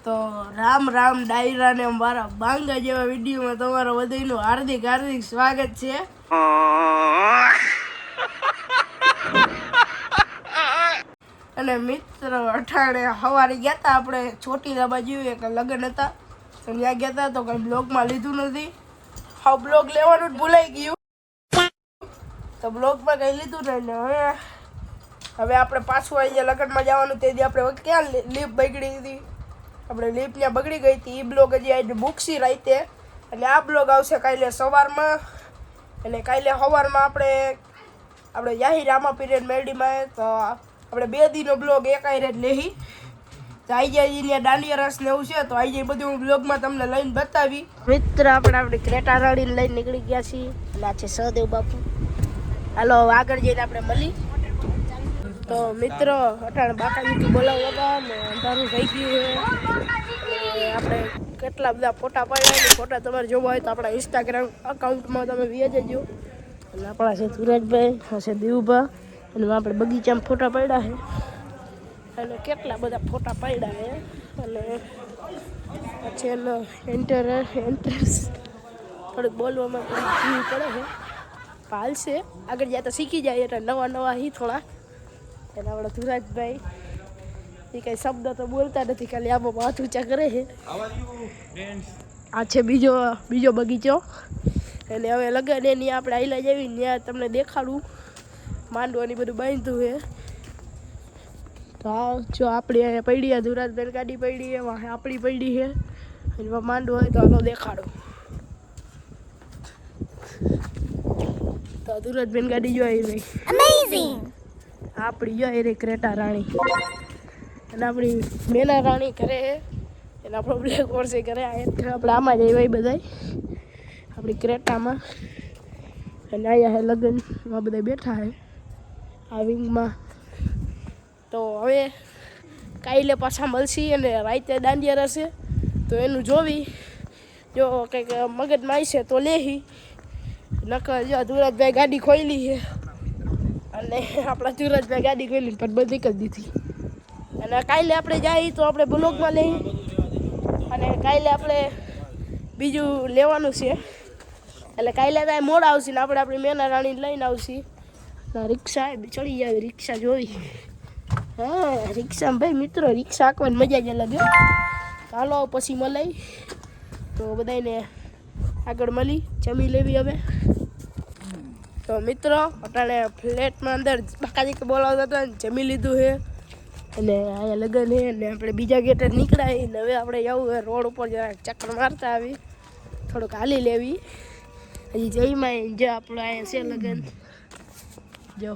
તો રામ રામ ડાયરા ને મારા બાંગા જેવા વિડીયોમાં તમારું બધાનું હાર્દિક હાર્દિક સ્વાગત છે. અને મિત્રો અઠાણે સવારે ગયા હતા આપણે ચોટીલા બાજુ એક લગ્ન હતા તો ત્યાં ગયા હતા તો કંઈ બ્લોગમાં લીધું નથી. હા બ્લોગ લેવાનું જ ભૂલાઈ ગયું તો બ્લોગમાં કંઈ લીધું નહીં ને હવે આપણે પાછું આવી ગયા લગ્નમાં જવાનું. તે દી આપણે ક્યાં લીપ બગડી હતી, આપણે લીપ ત્યાં બગડી ગઈ હતી. એ બ્લોગ હજી આજે મૂકશી રાતે એટલે આ બ્લોગ આવશે કાલે સવારમાં. અને કાલે સવારમાં આપણે યાહી રામા પીરિયડ મેરડીમાં તો આપણે 2 દીનો બ્લોગ એક આયરે જ લેહી. તો આવી જાય ત્યાં દાંડિયા રસ ને એવું છે તો આવી જાય બધું હું બ્લોગમાં તમને લઈને બતાવી. મિત્ર આપણી ક્રેટા રાડીને લઈને નીકળી ગયા છીએ અને આ છે સહદેવ બાપુ. હાલો આગળ જઈને આપણે મળી. તો મિત્રો અટાણે બાકાજી બોલાવવા ને અંધારું થઈ ગયું છે. આપણે કેટલા બધા ફોટા પાડ્યા, ફોટા તમારે જોવા હોય તો આપણા ઇન્સ્ટાગ્રામ અકાઉન્ટમાં તમે વ્યા જજો. અને આપણા છે સુરજભાઈ, છે દેવુભા, અને આપણે બગીચામાં ફોટા પાડ્યા છે અને કેટલા બધા ફોટા પાડ્યા છે. અને પછી એનો એન્ટ્રન્સ થોડુંક બોલવામાં જીવ પડે છે, હાલશે આગળ જતા શીખી જાય એટલે નવા હી થોડા. અને આપણા ધુરાજભાઈ એ કંઈ શબ્દ તો બોલતા નથી, ખાલી આમાં હાથ ઊંચા કરે છે. આ છે બીજો બગીચો. અને હવે લગન એની આપણે આઈલા જેવી ત્યાં તમને દેખાડું. માંડવાની બધું બાંધ્યું છે. તો આ જો આપણી અહીંયા પડી છે, ધુરાજભાઈ ગાડી પડી છે, વાહ આપણી પડી છે. અને માંડવો હોય તો હાલો દેખાડું. તો ધુરાજભાઈ ગાડી જોઈ રહી આપણી જોઈ રહી ક્રેટા રાણી. અને આપણી મેના રાણી કરે એને આપણો બ્લેક હોર્સે કરે. આપણે આમાં જઈએ ભાઈ બધા આપણી ક્રેટામાં. અને અહીંયા હે લગ્નમાં બધા બેઠા છે આ વિંગમાં. તો હવે કાલે પાછા મળશી અને રાતે દાંડિયા રહેશે તો એનું જોવી. જો કંઈક મગજમાં આવશે તો લેહી, નકર જો ધુરાજભાઈ ગાડી ખોલી છે અને આપણા ધુરાજભાઈ ગાડી ખોલી પણ બધી કરી દીધી. અને કાલે આપણે જઈએ તો આપણે બ્લોગમાં લઈ. અને કાલે આપણે બીજું લેવાનું છે એટલે કાલે તો મોડા આવશે ને આપણે આપણી મેના રાણીને લઈને આવશી. રિક્ષા ચડી જાય, રિક્ષા જોઈ. હા રિક્ષામાં ભાઈ મિત્રો રિક્ષા આંકવાની મજા જ અલગ. હાલો પછી મલાઈ તો બધાને આગળ મળી જમી લેવી હવે. તો મિત્રો અટાણે ફ્લેટમાં અંદર બાકાજી બોલાવતા હતા ને જમી લીધું છે. અને અહીંયા લગન છે ને આપણે બીજા ગેટે નીકળાય ને હવે આપણે જવું હોય રોડ ઉપર જરાક ચક્કર મારતા આવી, થોડુંક હાલી લેવી. હજી જઈમાં જો આપણું અહીંયા છે લગન. જો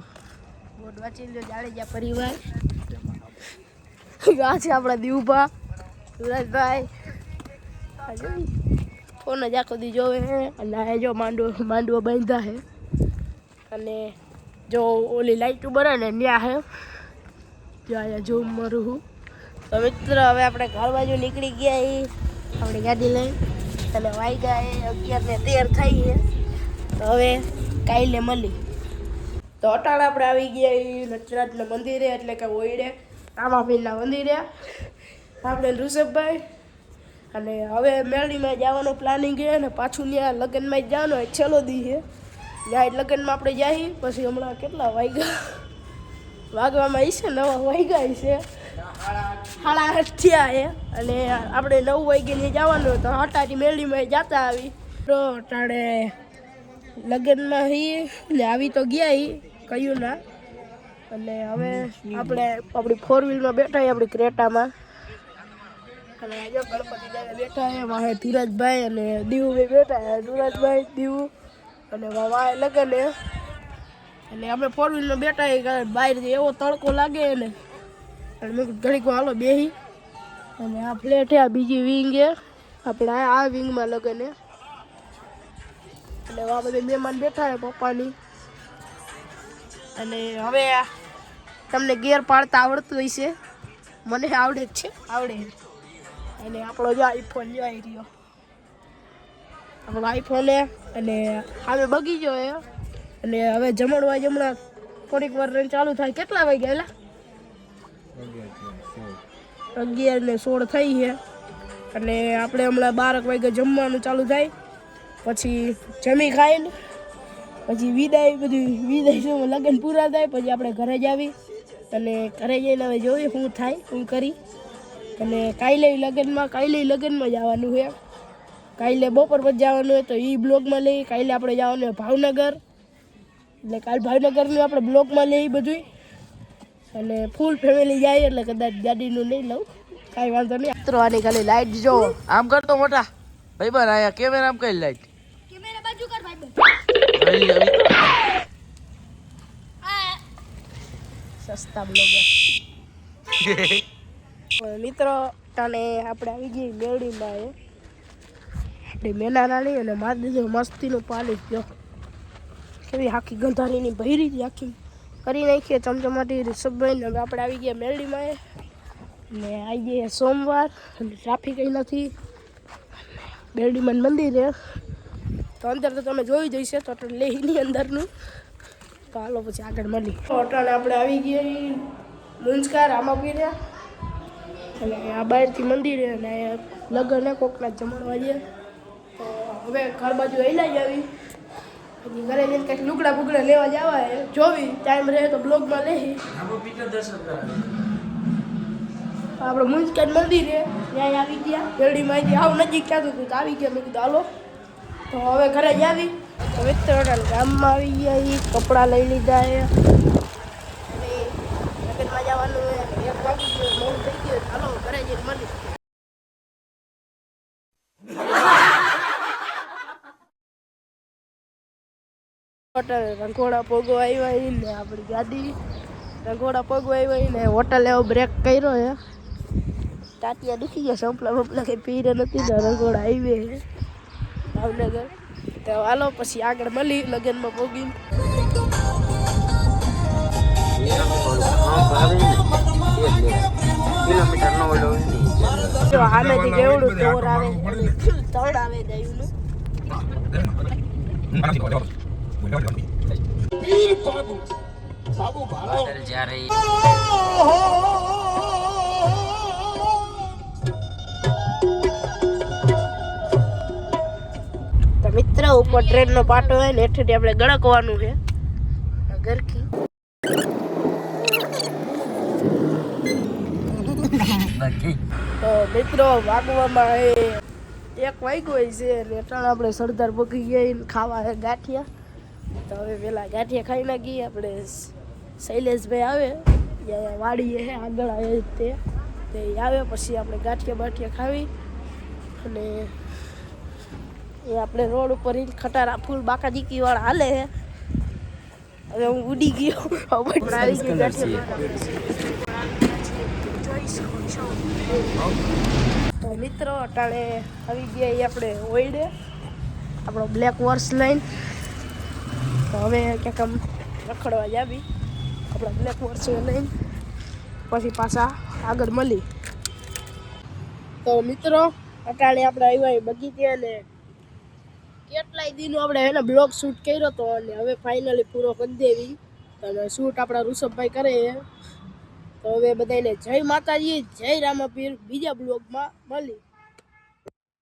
બોટ વાંચી લો, જાડેજા પરિવાર. આ છે આપણા દેવુભા, સુરજભાઈ. ફોન જ આખો દી જોવે છે. અને આ જો માંડવો બાંધ્યા છે. અને જો ઓલી લાઈટું બને ને ત્યાં છે જો અહીંયા જોઉં મારું હું. તો મિત્ર હવે આપણે ઘર બાજુ નીકળી ગયા એ આપણી ગાડી લઈ. અને વાગ્યા 11:13 થઈ છે. તો હવે કાલે મળી. તો અટાણે આપણે આવી ગયા એ નટરાજના મંદિરે એટલે કે ઓયડે રામાપીરના મંદિરે આપણે ઋષભભાઈ. અને હવે મેરડીમાં જવાનું પ્લાનિંગ છે ને પાછું ત્યાં લગ્નમાં જ જવાનું હોય. છેલ્લો દી છે ત્યાં લગ્નમાં આપણે જઈએ. પછી હમણાં કેટલા વાગવામાં હશે 9 વાગ્યા છે, 8:30 થયા છે. અને આપણે 9 વાગ્યાની જવાનું તો હટાથી મેરડીમાં જતા આવી. તો અટાણે લગ્નમાં ને આવી તો ગયા કહ્યું ના. અને હવે આપણે આપણી 4 વ્હીલમાં બેઠા આપણી ક્રેટામાં. અને જો ગણપતિ દાદા બેઠા છે, વાહે ધીરજભાઈ અને દીવુભાઈ બેઠા. ધીરજભાઈ દીવું અને વાહે લગન છે. અને અમે 4 વ્હીલમાં બેઠા બહાર એવો તડકો લાગે ને અને મેં ઘડીક હાલો બેસી. અને આ ફ્લેટ છે, આ બીજી વિંગ છે આપણે આ વિંગમાં લગન છે. અને આ બધા મહેમાન બેઠા છે પપ્પાની. અને હવે તમને ગેર પાડતા આવડતું હશે, મને આવડે જ છે આવડે. અને આપણો જો આઈફોન જો આવી રહ્યો, આપણો આઈફોન છે. અને હવે બગીચો છે. અને હવે જમણા થોડીક વાર ચાલુ થાય. કેટલા વાગ્યા 11:16 થઈ છે. અને આપણે હમણાં 12 વાગે જમવાનું ચાલુ થાય, પછી જમી ખાઈને પછી વિદાય શું લગ્ન પૂરા થાય પછી આપણે ઘરે જ આવી અને ઘરે જઈને હવે જોઈએ શું થાય શું કરી. અને કાલે લગ્નમાં જવાનું છે. કાલે બપોર પછી જવાનું હોય તો એ બ્લોગમાં લઈ. કાલે આપણે જવાનું હોય ભાવનગર, એટલે કાલે ભાવનગરનું આપણે બ્લોગમાં લઈ બધું. અને ફૂલ ફેમિલી જાય એટલે કદાચ ગાડીનું નહીં લઉં, કાંઈ વાંધો નહીં. આની ખાલી લાઈટ જો આમ કરતો મોટા ભાઈ બન આયા કેમેરા આમ કઈ લાઈટ કેમેરા બાજુ કર ભાઈ સસ્તા બ્લોગર. મિત્રો તને આપણે આવી ગઈ મેળીમાં આપણી મેના રાણી અને મારી દીધું મસ્તીનું પાલિશ જો કેવી આખી ગંધારીની ભૈરી જ આખી કરી નાખીએ ચમચમાટી રિષભભાઈને. હવે આપણે આવી ગયા મેરડીમાં ને આવી ગયા સોમવાર અને ટ્રાફિક કંઈ નથી. મેરડીમાં મંદિર છે તો અંદર તો તમે જોઈ જઈશે તો લેહીની અંદરનું. તો હાલો પછી આગળ મળી. અટાણે આપણે આવી ગયા મુંજકા રામાપીર અને આ બહારથી મંદિર અને લગ્ન કોકના જમણવા જઈએ. તો હવે ઘર બાજુ હેલા જ આવી પછી ઘરે જઈને કંઈક લુગડા બુગડા લેવા જવા જોવી ટાઈમ રહે તો બ્લોગમાં લઈ. આપણે મુંજકાન મંદિર છે ત્યાં આવી ગયા. શેરડીમાંથી આવું નજીક ક્યાં હતું તો આવી ગયા. મેં કીધું હાલો તો હવે ઘરે જ આવી. તો મિત્રોના ગામમાં આવી ગયા એ કપડાં લઈ લીધા છે અને લગ્નમાં જવાનું હોય 1 વાગી ગયો મોડું થઈ ગયું. હાલો ઘરે જઈને મળી. રંગોળા પોગવા આવ્યા ને આપણી ગાડી રંગોળા પોગવા આવ્યા ને હોટલ એવો બ્રેક કર્યો છે. ટાટિયા દુખી ગયા, સંપલા બપલા કંઈ પીરે નથી ને રંગોળા આવી ભાવનગર. તો હાલો પછી આગળ મળી લગ્નમાં પોગીને. જો આમેથી કેવડું ટોર આવે તળ આવે દયુંનું. તો મિત્ર ઉપર ટ્રેનનો પાટો હોય ને હેઠેથી આપણે ગળકવાનું છે ઘરથી. તો મિત્રો વાગવામાં 1 વાગ્યો હોય છે ને એટલે આપણે સરદાર પગી ગયા ખાવા છે ગાંઠિયા. તો હવે પેલા ગાંઠિયા ખાઈ નાખીએ. આપણે શૈલેષભાઈ આવે ત્યાં વાડીએ છે આગળ આવે તે આવે પછી આપણે ગાંઠિયા બાઠિયા ખાવી અને એ આપણે રોડ ઉપર ખટારા ફૂલ બાકાજીકી વાળા હાલે છે. હવે હું ઉડી ગયો આવી ગઈ ગાંઠિયા. તો મિત્રો અટાણે આવી ગયા એ આપણે ઓઈડે આપણો બ્લેક હોર્સ લઈને. તો હવે ક્યાંક આમ રખડવા જાવી આપણા બ્લેક હોર્સ લઈને પછી પાછા આગળ મળી. તો મિત્રો અટાણે આપણે આવ્યા બગીચે અને કેટલાય દિનો આપણે એનો બ્લોગ શૂટ કર્યો હતો અને હવે ફાઇનલી પૂરો કરી દેવી. અને શૂટ આપણા ઋષભભાઈ કરે. તો હવે બધાને જય માતાજી, જય રામાપીર. બીજા બ્લોગમાં મળી.